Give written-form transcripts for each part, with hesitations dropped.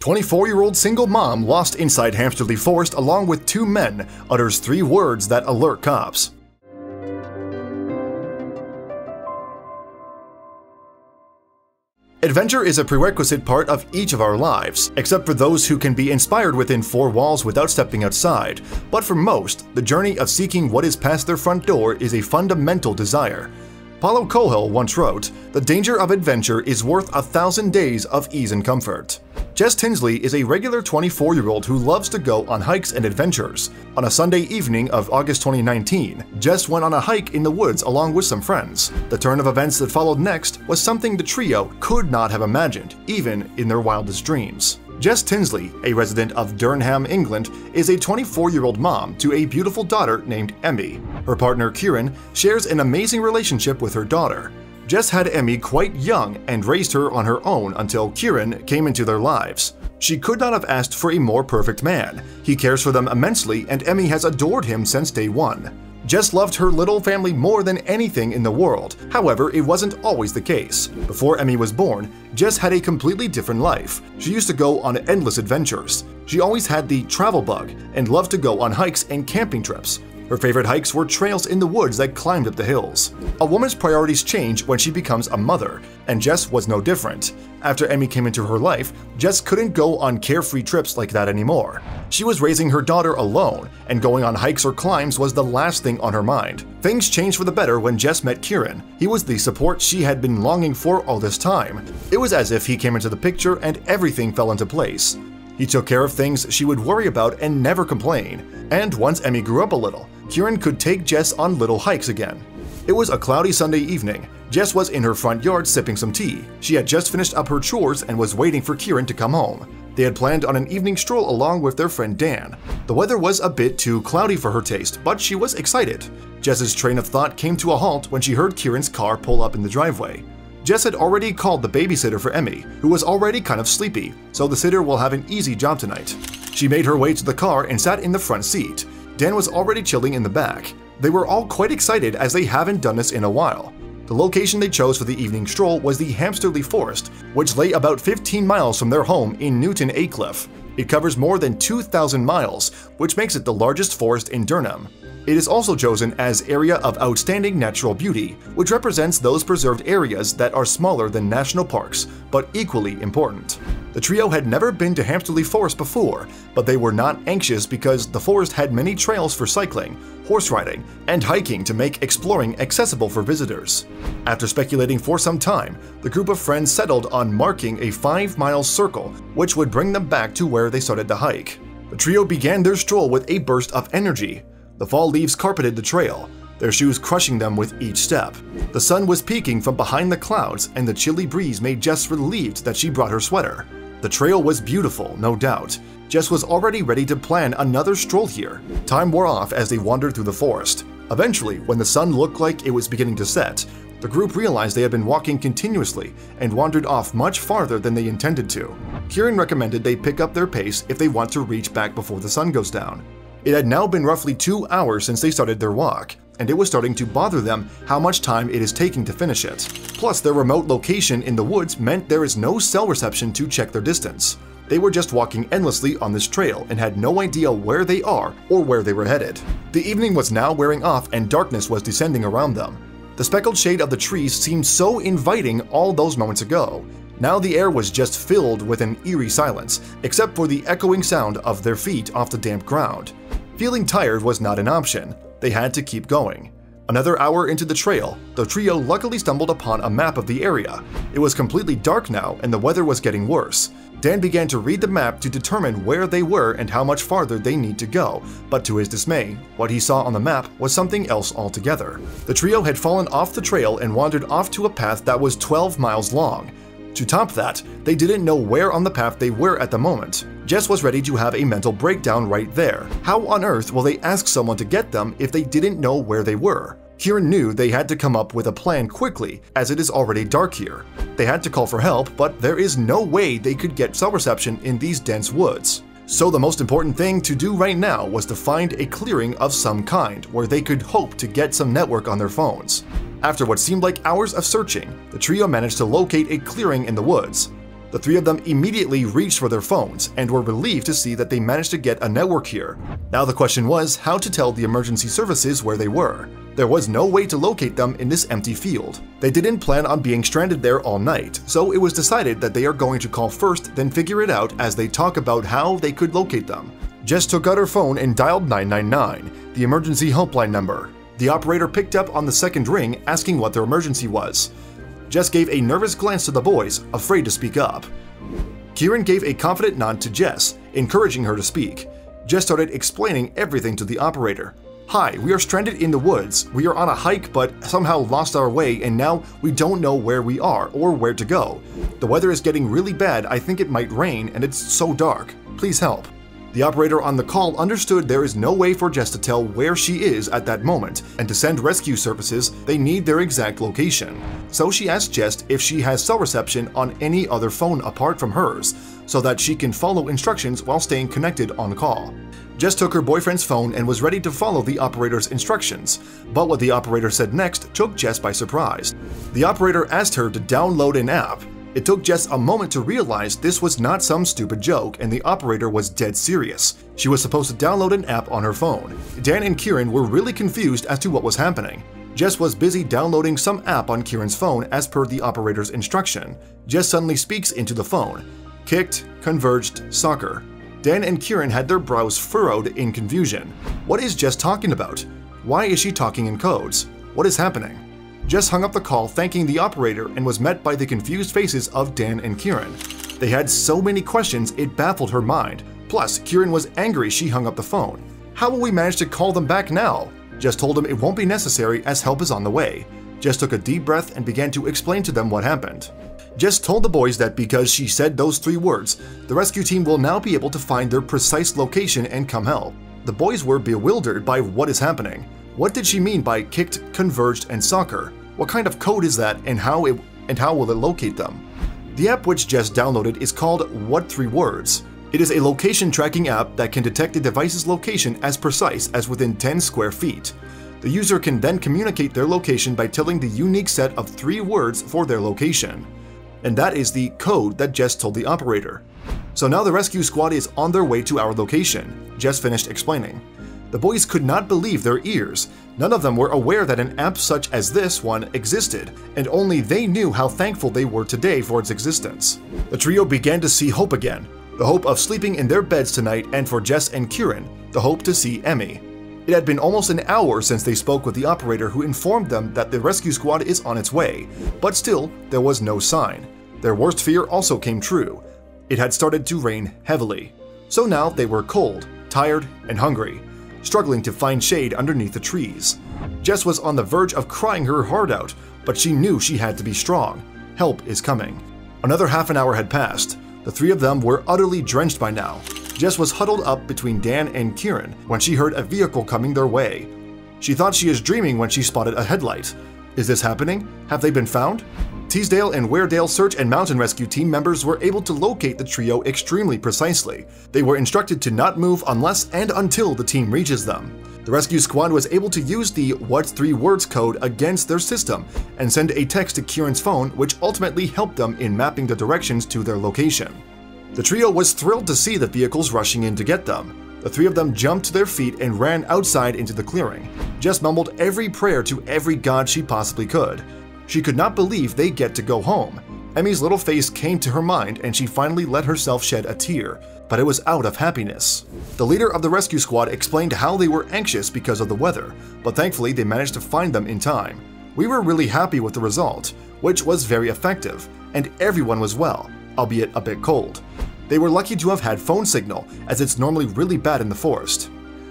24-year-old single mom lost inside Hamsterley Forest along with two men utters 3 words that alert cops. Adventure is a prerequisite part of each of our lives, except for those who can be inspired within 4 walls without stepping outside. But for most, the journey of seeking what is past their front door is a fundamental desire. Paulo Coelho once wrote, "The danger of adventure is worth 1,000 days of ease and comfort." Jess Tinsley is a regular 24-year-old who loves to go on hikes and adventures. On a Sunday evening of August 2019, Jess went on a hike in the woods along with some friends. The turn of events that followed next was something the trio could not have imagined, even in their wildest dreams. Jess Tinsley, a resident of Durham, England, is a 24-year-old mom to a beautiful daughter named Emmy. Her partner Kieran shares an amazing relationship with her daughter. Jess had Emmy quite young and raised her on her own until Kieran came into their lives. She could not have asked for a more perfect man. He cares for them immensely, and Emmy has adored him since day one. Jess loved her little family more than anything in the world. However, it wasn't always the case. Before Emmy was born, Jess had a completely different life. She used to go on endless adventures. She always had the travel bug and loved to go on hikes and camping trips. Her favorite hikes were trails in the woods that climbed up the hills. A woman's priorities change when she becomes a mother, and Jess was no different. After Emmy came into her life, Jess couldn't go on carefree trips like that anymore. She was raising her daughter alone, and going on hikes or climbs was the last thing on her mind. Things changed for the better when Jess met Kieran. He was the support she had been longing for all this time. It was as if he came into the picture and everything fell into place. He took care of things she would worry about and never complain. And once Emmy grew up a little, Kieran could take Jess on little hikes again. It was a cloudy Sunday evening. Jess was in her front yard sipping some tea. She had just finished up her chores and was waiting for Kieran to come home. They had planned on an evening stroll along with their friend Dan. The weather was a bit too cloudy for her taste, but she was excited. Jess's train of thought came to a halt when she heard Kieran's car pull up in the driveway. Jess had already called the babysitter for Emmy, who was already kind of sleepy, so the sitter will have an easy job tonight. She made her way to the car and sat in the front seat. Dan was already chilling in the back. They were all quite excited as they haven't done this in a while. The location they chose for the evening stroll was the Hamsterley Forest, which lay about 15 miles from their home in Newton Aycliffe. It covers more than 2,000 miles, which makes it the largest forest in Durham. It is also chosen as Area of Outstanding Natural Beauty, which represents those preserved areas that are smaller than national parks, but equally important. The trio had never been to Hamsterley Forest before, but they were not anxious because the forest had many trails for cycling, horse riding, and hiking to make exploring accessible for visitors. After speculating for some time, the group of friends settled on marking a 5-mile circle, which would bring them back to where they started the hike. The trio began their stroll with a burst of energy. The fall leaves carpeted the trail, their shoes crushing them with each step. The sun was peeking from behind the clouds, and the chilly breeze made Jess relieved that she brought her sweater. The trail was beautiful, no doubt. Jess was already ready to plan another stroll here. Time wore off as they wandered through the forest. Eventually, when the sun looked like it was beginning to set, the group realized they had been walking continuously and wandered off much farther than they intended to. Kieran recommended they pick up their pace if they want to reach back before the sun goes down. It had now been roughly 2 hours since they started their walk, and it was starting to bother them how much time it is taking to finish it. Plus, their remote location in the woods meant there is no cell reception to check their distance. They were just walking endlessly on this trail and had no idea where they are or where they were headed. The evening was now wearing off and darkness was descending around them. The speckled shade of the trees seemed so inviting all those moments ago. Now the air was just filled with an eerie silence, except for the echoing sound of their feet off the damp ground. Feeling tired was not an option. They had to keep going. Another hour into the trail, the trio luckily stumbled upon a map of the area. It was completely dark now and the weather was getting worse. Dan began to read the map to determine where they were and how much farther they need to go, but to his dismay, what he saw on the map was something else altogether. The trio had fallen off the trail and wandered off to a path that was 12 miles long. To top that, they didn't know where on the path they were at the moment. Jess was ready to have a mental breakdown right there. How on earth will they ask someone to get them if they didn't know where they were? Kieran knew they had to come up with a plan quickly, as it is already dark here. They had to call for help, but there is no way they could get cell reception in these dense woods. So the most important thing to do right now was to find a clearing of some kind where they could hope to get some network on their phones. After what seemed like hours of searching, the trio managed to locate a clearing in the woods. The three of them immediately reached for their phones and were relieved to see that they managed to get a network here. Now the question was how to tell the emergency services where they were. There was no way to locate them in this empty field. They didn't plan on being stranded there all night, so it was decided that they are going to call first, then figure it out as they talk about how they could locate them. Jess took out her phone and dialed 999, the emergency helpline number. The operator picked up on the second ring, asking what their emergency was. Jess gave a nervous glance to the boys, afraid to speak up. Kieran gave a confident nod to Jess, encouraging her to speak. Jess started explaining everything to the operator. "Hi, we are stranded in the woods. We are on a hike but somehow lost our way and now we don't know where we are or where to go. The weather is getting really bad, I think it might rain and it's so dark. Please help." The operator on the call understood there is no way for Jess to tell where she is at that moment, and to send rescue services, they need their exact location. So she asked Jess if she has cell reception on any other phone apart from hers, so that she can follow instructions while staying connected on call. Jess took her boyfriend's phone and was ready to follow the operator's instructions, but what the operator said next took Jess by surprise. The operator asked her to download an app. It took Jess a moment to realize this was not some stupid joke and the operator was dead serious. She was supposed to download an app on her phone. Dan and Kieran were really confused as to what was happening. Jess was busy downloading some app on Kieran's phone as per the operator's instruction. Jess suddenly speaks into the phone. Kicked, converged, soccer. Dan and Kieran had their brows furrowed in confusion. What is Jess talking about? Why is she talking in codes? What is happening? Jess hung up the call thanking the operator and was met by the confused faces of Dan and Kieran. They had so many questions it baffled her mind. Plus, Kieran was angry she hung up the phone. "How will we manage to call them back now?" Jess told him it won't be necessary as help is on the way. Jess took a deep breath and began to explain to them what happened. Jess told the boys that because she said those 3 words, the rescue team will now be able to find their precise location and come help. The boys were bewildered by what is happening. What did she mean by kicked, converged, and soccer? What kind of code is that and how will it locate them? The app which Jess downloaded is called What 3 Words. It is a location tracking app that can detect the device's location as precise as within 10 square feet. The user can then communicate their location by telling the unique set of 3 words for their location. And that is the code that Jess told the operator. "So now the rescue squad is on their way to our location," Jess finished explaining. The boys could not believe their ears. None of them were aware that an app such as this one existed, and only they knew how thankful they were today for its existence. The trio began to see hope again, the hope of sleeping in their beds tonight, and for Jess and Kieran, the hope to see Emmy. It had been almost an hour since they spoke with the operator who informed them that the rescue squad is on its way, but still, there was no sign. Their worst fear also came true. It had started to rain heavily. So now they were cold, tired, and hungry, struggling to find shade underneath the trees. Jess was on the verge of crying her heart out, but she knew she had to be strong. Help is coming. Another half an hour had passed. The 3 of them were utterly drenched by now. Jess was huddled up between Dan and Kieran when she heard a vehicle coming their way. She thought she was dreaming when she spotted a headlight. Is this happening? Have they been found? Teesdale and Weardale search and mountain rescue team members were able to locate the trio extremely precisely. They were instructed to not move unless and until the team reaches them. The rescue squad was able to use the What 3 Words code against their system and send a text to Kieran's phone, which ultimately helped them in mapping the directions to their location. The trio was thrilled to see the vehicles rushing in to get them. The 3 of them jumped to their feet and ran outside into the clearing. Jess mumbled every prayer to every god she possibly could. She could not believe they'd get to go home. Emmy's little face came to her mind and she finally let herself shed a tear, but it was out of happiness. The leader of the rescue squad explained how they were anxious because of the weather, but thankfully they managed to find them in time. "We were really happy with the result, which was very effective, and everyone was well, albeit a bit cold. They were lucky to have had phone signal, as it's normally really bad in the forest."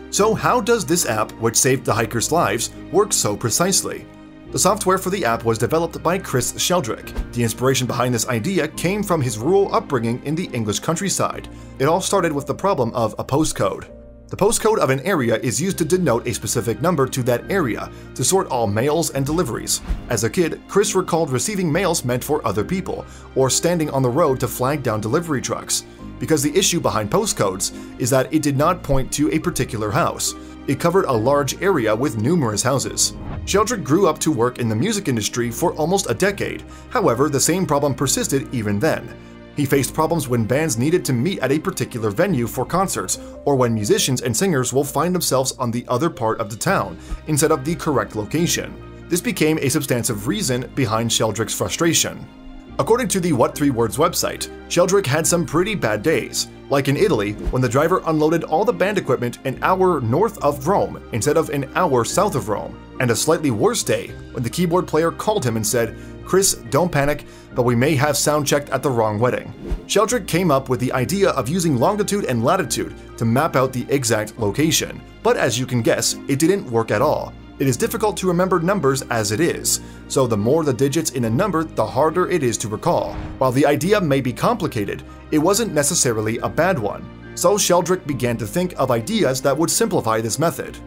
So how does this app, which saved the hikers' lives, work so precisely? The software for the app was developed by Chris Sheldrick. The inspiration behind this idea came from his rural upbringing in the English countryside. It all started with the problem of a postcode. The postcode of an area is used to denote a specific number to that area to sort all mails and deliveries. As a kid, Chris recalled receiving mails meant for other people, or standing on the road to flag down delivery trucks. Because the issue behind postcodes is that it did not point to a particular house. It covered a large area with numerous houses. Sheldrick grew up to work in the music industry for almost a decade. However, the same problem persisted even then. He faced problems when bands needed to meet at a particular venue for concerts, or when musicians and singers will find themselves on the other part of the town instead of the correct location. This became a substantive reason behind Sheldrick's frustration. According to the What 3 Words website, Sheldrick had some pretty bad days, like in Italy when the driver unloaded all the band equipment an hour north of Rome instead of an hour south of Rome, and a slightly worse day when the keyboard player called him and said, "Chris, don't panic, but we may have sound checked at the wrong wedding." Sheldrick came up with the idea of using longitude and latitude to map out the exact location, but as you can guess, it didn't work at all. It is difficult to remember numbers as it is, so the more the digits in a number, the harder it is to recall. While the idea may be complicated, it wasn't necessarily a bad one, so Sheldrick began to think of ideas that would simplify this method.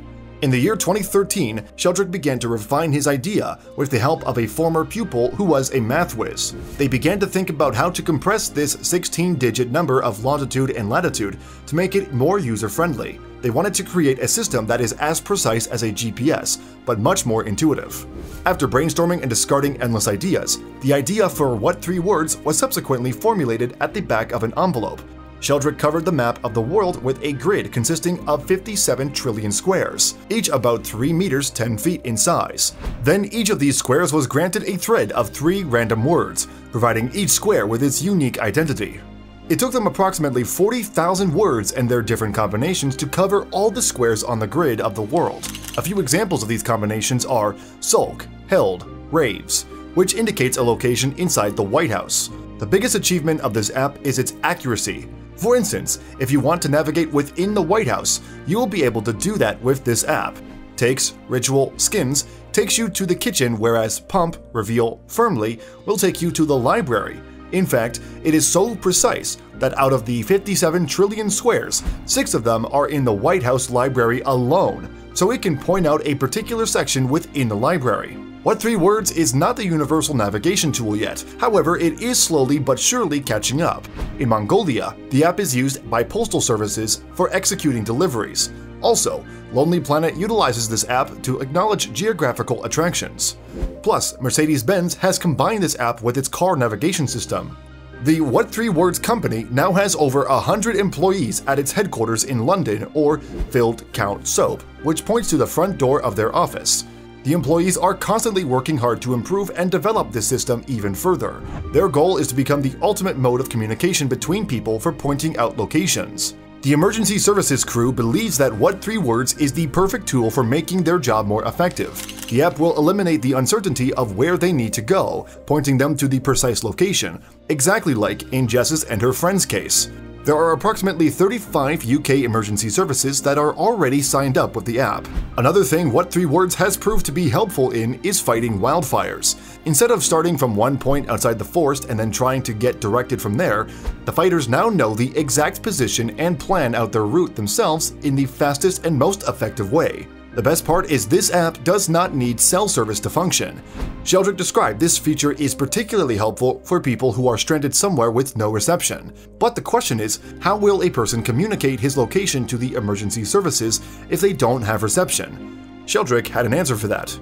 In the year 2013, Sheldrick began to refine his idea with the help of a former pupil who was a math whiz. They began to think about how to compress this 16-digit number of longitude and latitude to make it more user-friendly. They wanted to create a system that is as precise as a GPS, but much more intuitive. After brainstorming and discarding endless ideas, the idea for What 3 Words was subsequently formulated at the back of an envelope. Sheldrick covered the map of the world with a grid consisting of 57 trillion squares, each about 3 meters 10 feet in size. Then each of these squares was granted a thread of 3 random words, providing each square with its unique identity. It took them approximately 40,000 words and their different combinations to cover all the squares on the grid of the world. A few examples of these combinations are sulk, held, raves, which indicates a location inside the White House. The biggest achievement of this app is its accuracy. For instance, if you want to navigate within the White House, you will be able to do that with this app. Takes, ritual, skins takes you to the kitchen, whereas pump, reveal, firmly will take you to the library. In fact, it is so precise that out of the 57 trillion squares, 6 of them are in the White House library alone, so it can point out a particular section within the library. What 3 Words is not the universal navigation tool yet, however it is slowly but surely catching up. In Mongolia, the app is used by postal services for executing deliveries. Also, Lonely Planet utilizes this app to acknowledge geographical attractions. Plus, Mercedes-Benz has combined this app with its car navigation system. The What 3 Words company now has over 100 employees at its headquarters in London, or Filled Count Soap, which points to the front door of their office. The employees are constantly working hard to improve and develop this system even further. Their goal is to become the ultimate mode of communication between people for pointing out locations. The emergency services crew believes that What 3 Words is the perfect tool for making their job more effective. The app will eliminate the uncertainty of where they need to go, pointing them to the precise location, exactly like in Jess's and her friend's case. There are approximately 35 UK emergency services that are already signed up with the app. Another thing What 3 Words has proved to be helpful in is fighting wildfires. Instead of starting from one point outside the forest and then trying to get directed from there, the fighters now know the exact position and plan out their route themselves in the fastest and most effective way. The best part is this app does not need cell service to function. Sheldrick described this feature is particularly helpful for people who are stranded somewhere with no reception. But the question is, how will a person communicate his location to the emergency services if they don't have reception? Sheldrick had an answer for that.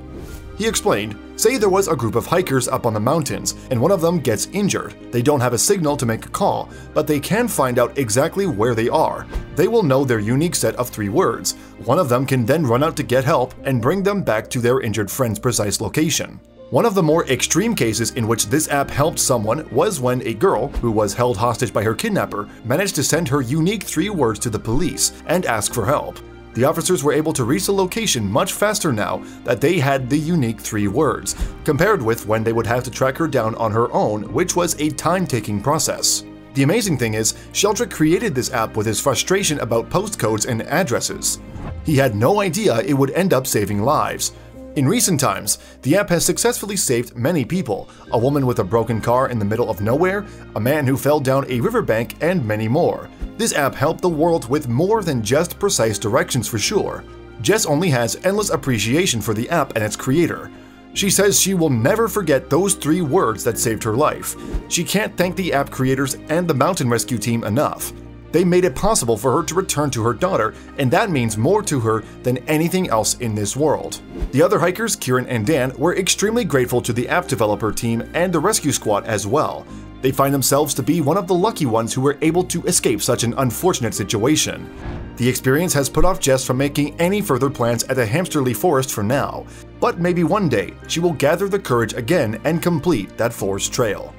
He explained, say there was a group of hikers up on the mountains and one of them gets injured. They don't have a signal to make a call, but they can find out exactly where they are. They will know their unique set of 3 words. One of them can then run out to get help and bring them back to their injured friend's precise location. One of the more extreme cases in which this app helped someone was when a girl, who was held hostage by her kidnapper, managed to send her unique 3 words to the police and ask for help. The officers were able to reach the location much faster now that they had the unique 3 words, compared with when they would have to track her down on her own, which was a time-taking process. The amazing thing is, Sheldrick created this app with his frustration about postcodes and addresses. He had no idea it would end up saving lives. In recent times, the app has successfully saved many people, a woman with a broken car in the middle of nowhere, a man who fell down a riverbank, and many more. This app helped the world with more than just precise directions for sure. Jess only has endless appreciation for the app and its creator. She says she will never forget those 3 words that saved her life. She can't thank the app creators and the mountain rescue team enough. They made it possible for her to return to her daughter, and that means more to her than anything else in this world. The other hikers, Kieran and Dan, were extremely grateful to the app developer team and the rescue squad as well. They find themselves to be one of the lucky ones who were able to escape such an unfortunate situation. The experience has put off Jess from making any further plans at the Hamsterley forest for now, but maybe one day she will gather the courage again and complete that forest trail.